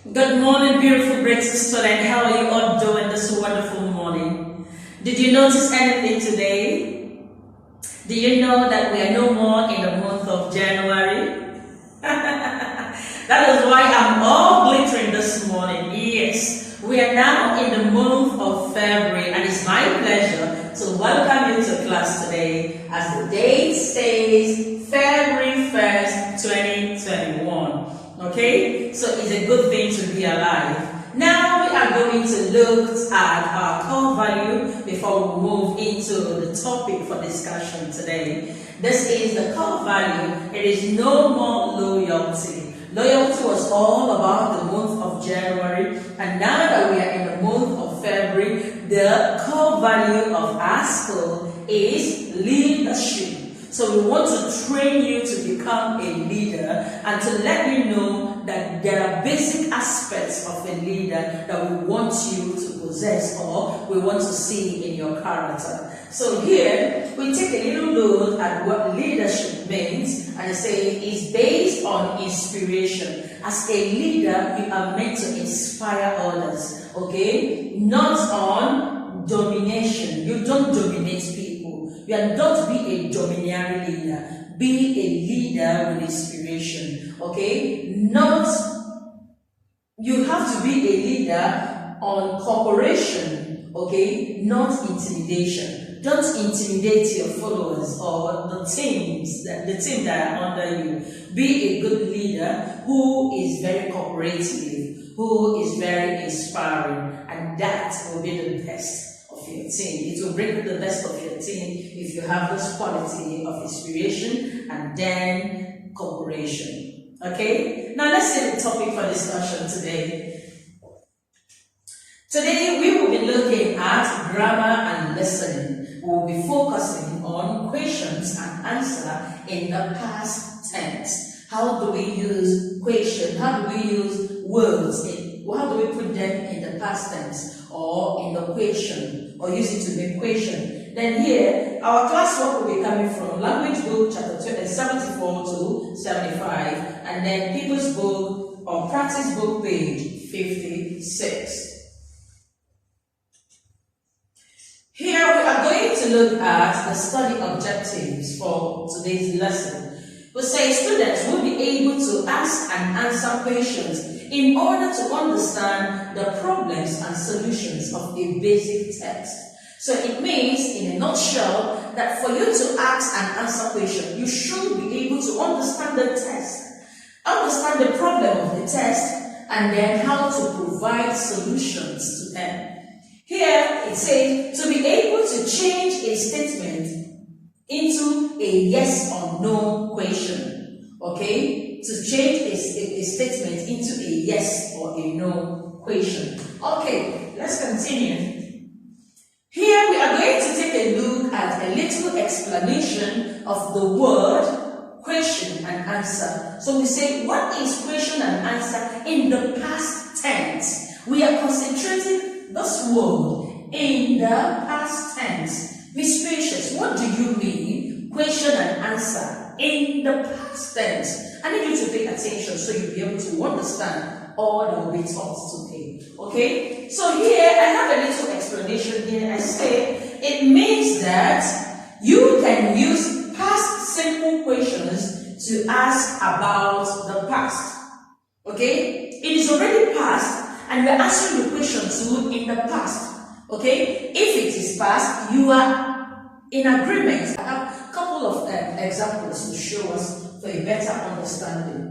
Good morning, beautiful British student. How are you all doing this wonderful morning? Did you notice anything today? Do you know that we are no more in the month of January? That is why I'm all glittering this morning. Yes, we are now in the month of February, and it's my pleasure to welcome you to class today as the date says February 1st, 2021. Okay, so it's a good thing to be alive. Now we are going to look at our core value before we move into the topic for discussion today. This is the core value. It is no more loyalty. Loyalty was all about the month of January, and now that we are in the month of February, the core value of our school is leadership. So we want to train you to become a leader and to let you know that there are basic aspects of a leader that we want you to possess or we want to see in your character. So here we take a little look at what leadership means, and I say it's based on inspiration. As a leader, you are meant to inspire others, okay? Not on domination. You don't dominate people. You are not be a domineering leader. Be a leader with inspiration. Okay? Not, you have to be a leader on cooperation. Okay? Not intimidation. Don't intimidate your followers or the team that are under you. Be a good leader who is very cooperative, who is very inspiring, and that will be the best of your team. It will bring the best of your team if you have this quality of inspiration and then cooperation. Okay? Now let's see the topic for discussion today. Today we will be looking at grammar and listening. We will be focusing on questions and answer in the past tense. How do we use question? How do we use words? How do we put them in the past tense or in the question or use it to make question? Then here, our classwork will be coming from Language Book chapter 74 to 75, and then People's Book or Practice Book page 56. Here we are going to look at the study objectives for today's lesson. We say students will be able to ask and answer questions in order to understand the problems and solutions of a basic text. So it means, in a nutshell, that for you to ask and answer questions, you should be able to understand the text, understand the problem of the text, and then how to provide solutions to them. Here it says to be able to change a statement into a yes or no question. Okay? To change a statement into a yes or a no question. Okay, let's continue. Here we are going to take a look at a little explanation of the word question and answer. So we say, what is question and answer in the past tense? We are concentrating this word in the past tense. Miss Patience, what do you mean question and answer in the past tense? I need you to pay attention so you'll be able to understand all that will be taught today. Okay? So here I have a little explanation here. I say it means that you can use past simple questions to ask about the past. Okay? It is already past and we're answering the question in the past. Okay? If it is past, you are in agreement. I have a couple of examples to show us for a better understanding.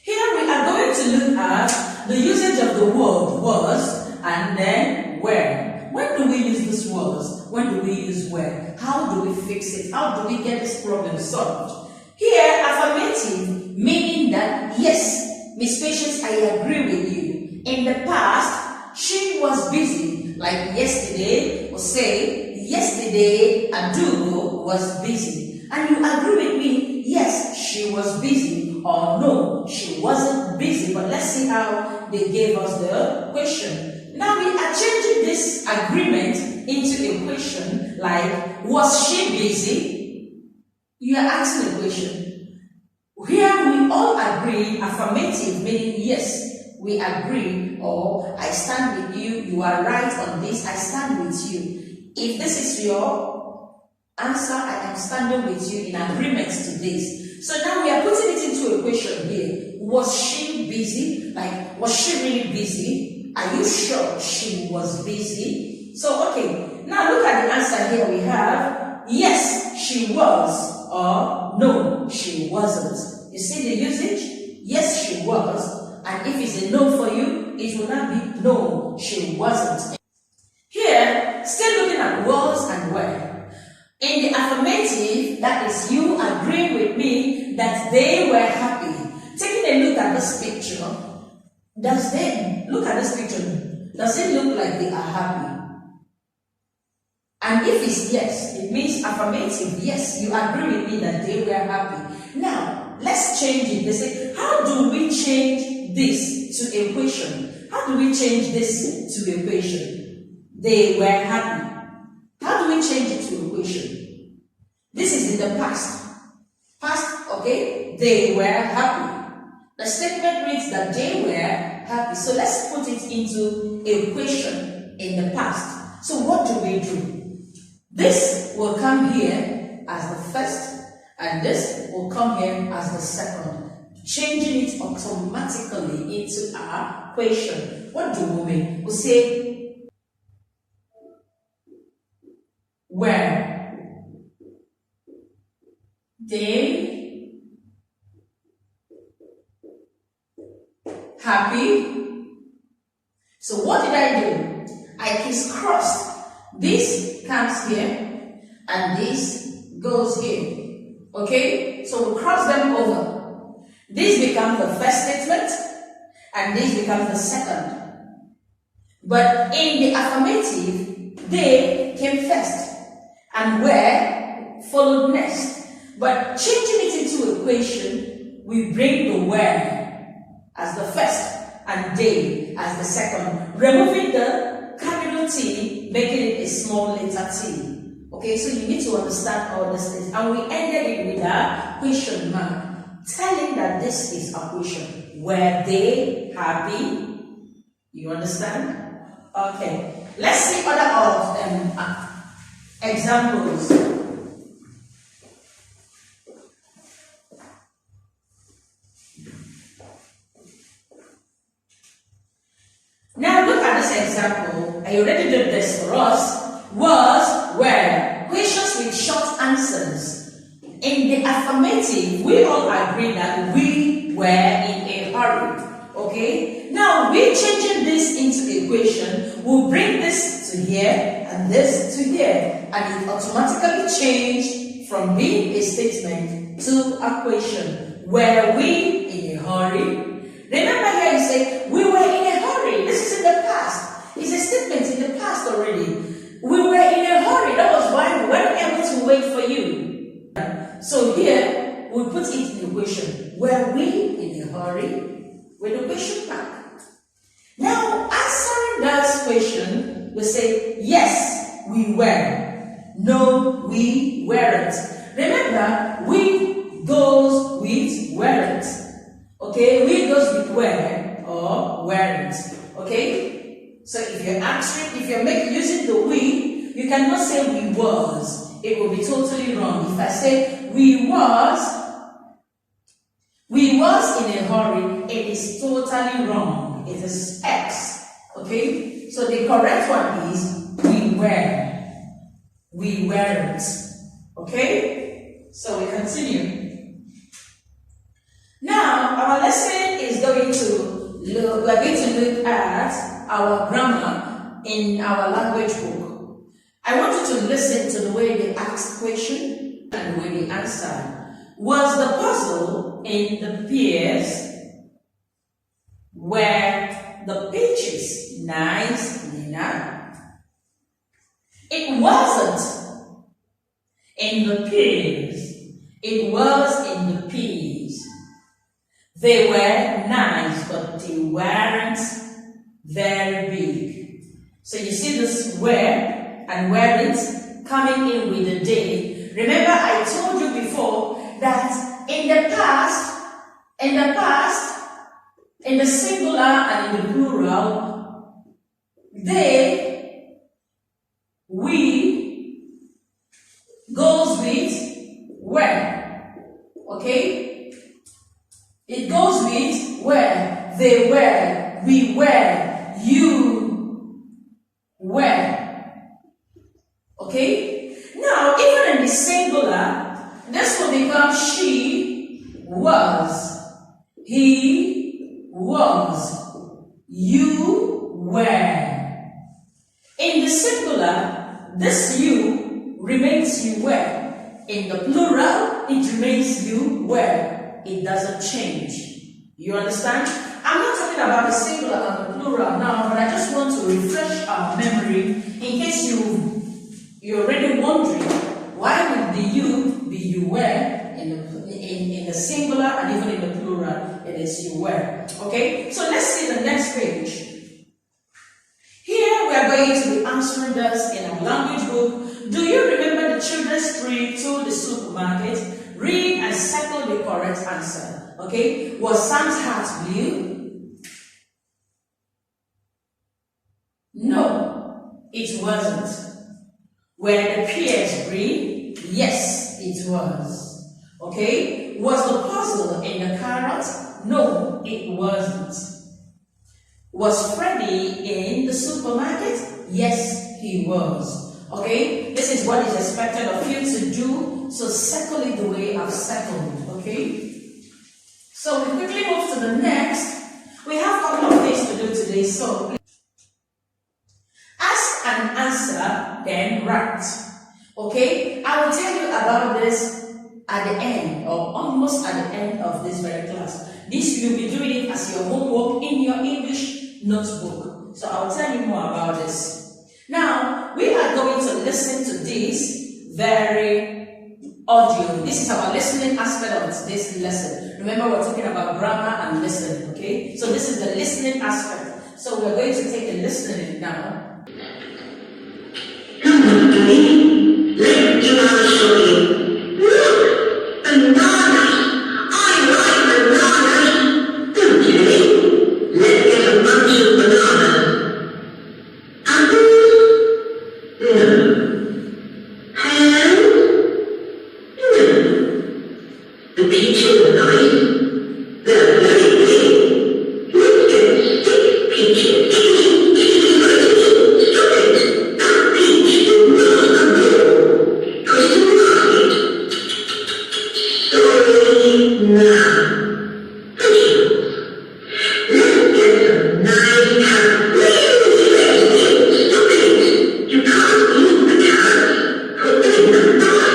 Here we are going to look at the usage of the word was and then where. When do we use these words? When do we use where? How do we fix it? How do we get this problem solved? Here, affirmative, meaning that yes, Miss Patience, I agree with you. In the past, she was busy, like yesterday, or say, yesterday Adu was busy. And you agree with me, yes, she was busy, or no, she wasn't busy. But let's see how they gave us the question. Now we are changing this agreement into a question like, was she busy? You are asking a question. Here we all agree, affirmative, meaning yes, we agree, or I stand with you, you are right on this, I stand with you. If this is your answer, I am standing with you in agreement to this. So now we are putting it into a question here. Was she busy? Like, was she really busy? Are you sure she was busy? So, okay, now look at the answer here. We have, yes, she was, or no, she wasn't. You see the usage? Yes, she was. And if it's a no for you, it will not be no, she wasn't. Here, still looking at was and were. In the affirmative, that is you agreeing with me that they were happy. Taking a look at this picture, does it look like they are happy? And if it's yes, it means affirmative. Yes, you agree with me that they were happy. Now, let's change it. They say, how do we change this to a question? How do we change this to a question? They were happy. How do we change it to a question? This is in the past. Past, okay? They were happy. The statement reads that they were happy. So let's put it into a question in the past. So what do we do? This will come here as the first, and this will come here as the second, changing it automatically into our question. What do we mean? We'll say, were they happy? So what did I do? I crisscrossed. This comes here and this goes here. Okay? So we cross them over. This becomes the first statement and this becomes the second. But in the affirmative, they came first and were followed next. But changing it into a question, we bring the were as the first and they as the second, removing the capital T, making it a small letter t. Okay, so you need to understand all these things. And we ended it with a question mark, telling that this is a question. Were they happy? You understand? Okay, let's see other examples. Now look at this example. I already did this for us. Was, were. Questions with short answers. In the affirmative, we all agree that we were in a hurry. Okay? Now, we changing this into a question. We'll bring this to here and this to here. And it automatically changed from being a statement to a question. Were we in a hurry? Remember here you say, we were in a hurry. This is in the past. It's a statement in the past already. We were in a hurry. That was why we weren't able to wait for you. So here, we put it in the question. Were we in a hurry? With the question mark. Now, answering that question, we say, yes, we were. No, we weren't. Remember, we goes with weren't. Okay, we goes with were or weren't. Okay? So if you're answering, if you're using the we, you cannot say we was. It will be totally wrong. If I say we was in a hurry, it is totally wrong. It is X. Okay? So the correct one is we were. We weren't. Okay? So we continue. Now our lesson is going to look, we're going to look at our grammar in our language book. I want you to listen to the way they asked question and the way they answered. Was the puzzle in the pears? Were the peaches nice, Nina? It wasn't in the pears. It was in the peas. They were nice, but they weren't very big. So you see this were and weren't coming in with the day. Remember I told you before that in the past In the past, in the singular and in the plural, they, we goes with where. Okay? It goes with where. They were, we were, you were. Okay? Now, even in the singular, this will become she was, he was, you were. In the singular, this you remains you were. In the plural, it remains you were. It doesn't change. You understand? I'm not talking about the singular and the plural now, but I just want to refresh our memory in case you're already wondering why would the you be you were in the singular and even in the plural it is you were. Okay, so let's see the next page. Here we are going to be answering this in our language book. Do you remember the children's trip to the supermarket? Read and circle the correct answer. Okay, was Sam's hat blue? No, it wasn't. Were the pears green? Yes, it was. Okay, was the puzzle in the carrot? No, it wasn't. Was Freddy in the supermarket? Yes, he was. Okay, this is what is expected of you to do, so circle it the way I've circled. Okay, so we quickly move to the next. We have a couple of things to do today, so ask and answer, then write. Okay, I will tell you about this at the end, or almost at the end of this very class. This you'll be doing it as your homework in your English notebook. So I'll tell you more about this. Now, we are going to listen to this very audio. This is our listening aspect of this lesson. Remember, we're talking about grammar and listening, okay? So this is the listening aspect. So we're going to take a listening now. Come on, Daddy. Let's do our story. Look! Bananas! I like bananas! Okay, let's get a bunch of bananas. The peaches are nice. They're very big. Let's get 6 peaches. Stop it. That peach is not a ball. Crystal basket. Sorry. Now. Let's get some nice carrots. Stop it. You can't eat the carrots. Put them in the basket.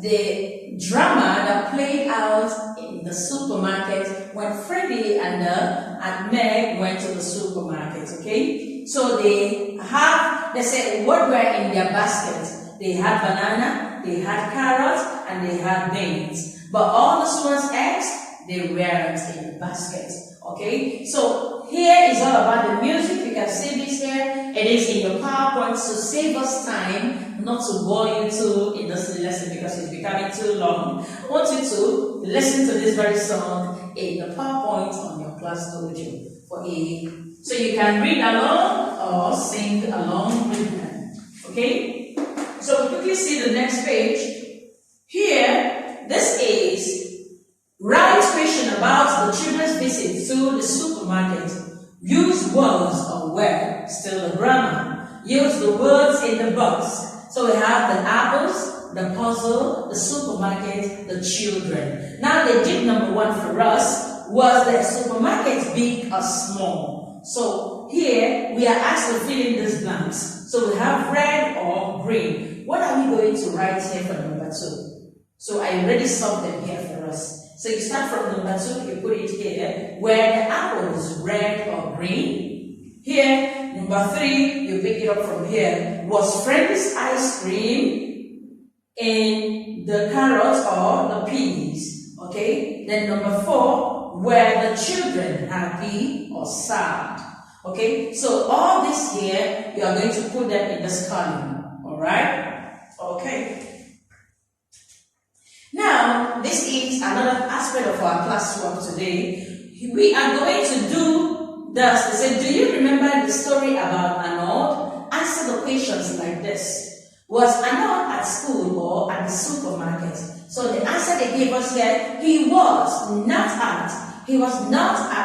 The drama that played out in the supermarket when Freddy and Meg went to the supermarket, okay? So they said what were in their basket. They had banana, they had carrots, and they had beans. But all the students' eggs, they weren't in the basket, okay? So here is all about the music. You can see this here. It is in your PowerPoint to save us time, not to bore you too in this lesson because it's becoming too long. I want you to listen to this very song in the PowerPoint on your class dojo so you can read along or sing along with them. Okay? So we quickly see the next page. Here this is write question about the children's visit to the supermarket. Use was or were, still the grammar. Use the words in the box. So we have the apples, the puzzle, the supermarket, the children. Now the digit number 1 for us was the supermarket big or small. So here we are asked to fill in these blanks. So we have red or green. What are we going to write here for number 2? So I already solved them here for us. So you start from number 2, you put it here, where the apple is red or green. Here, number 3, you pick it up from here. Was Freddy's ice cream in the carrots or the peas? Okay. Then number 4, were the children happy or sad? Okay. So all this here, you are going to put them in this column. Alright? Okay. Now, this is another aspect of our classwork today. We are going to do this. They said, do you remember the story about Arnold? Answer the questions like this. Was Arnold at school or at the supermarket? So the answer they gave us here, he was not at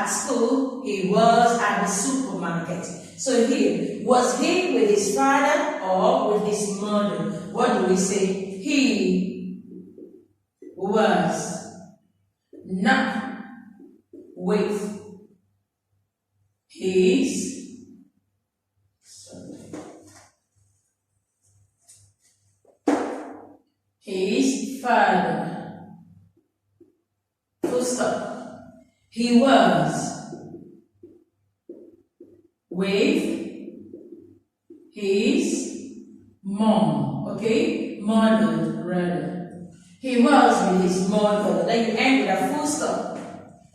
school, he was at the supermarket. So here, was he with his father or with his mother? What do we say? He was not with his father. Full stop. He was with his mom. Okay? Mother, rather. He was with his mother. Then you end with a full stop.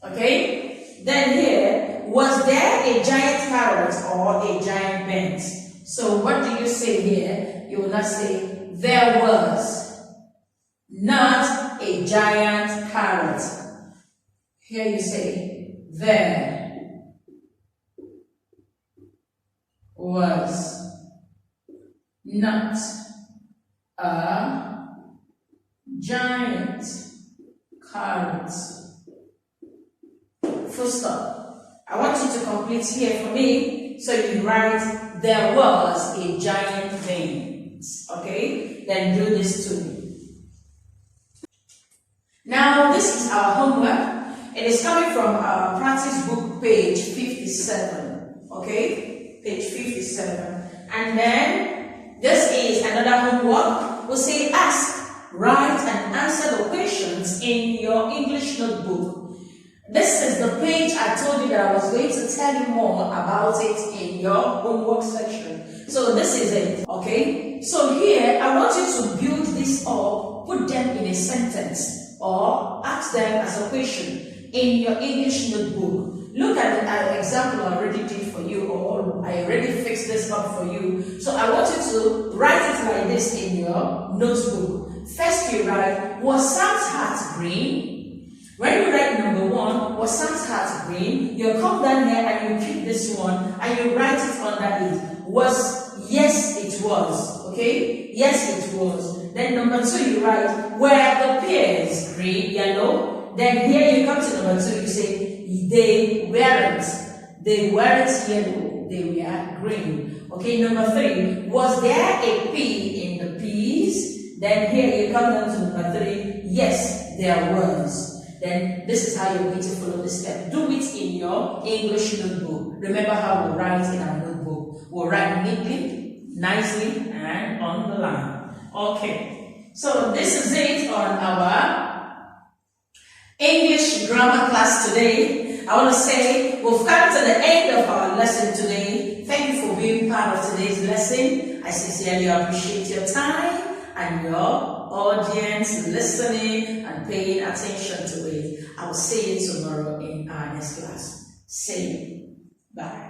Okay? Then here, was there a giant carrot or a giant bent? So what do you say here? You will not say, there was not a giant carrot. Here you say, there was not a giant carrot. Full stop. I want you to complete here for me. So you write, there was a giant bean. Okay? Then do this to me. Now, this is our homework. It is coming from our practice book, page 57. Okay? Page 57. And then, this is another homework. We'll say, ask, write, and answer the questions in your English notebook. This is the page I told you that I was going to tell you more about it in your homework section. So this is it, okay? So here, I want you to build this up, put them in a sentence, or ask them as a question in your English notebook. Look at the example I already did for you, or I already fixed this up for you. So I want you to write it like this in your notebook. First you write, was Sam's hat green? When you write number 1, was Sam's hat green? You come down here and you pick this one and you write it under it. Was, yes it was, okay? Yes it was. Then number 2 you write, were the pears green, yellow? Then here you come to number 2, you say, they weren't yellow, they were green. Okay, number 3, was there a pea in the peas? Then here you come down to number 3, yes there was. Then this is how you're going to follow the step. Do it in your English notebook. Remember how we write in our notebook. We'll write neatly, nicely, and on the line. Okay. So this is it on our English grammar class today. I want to say we've come to the end of our lesson today. Thank you for being part of today's lesson. I sincerely appreciate your time and your audience listening and paying attention to it. I will see you tomorrow in our next class. See you. Bye.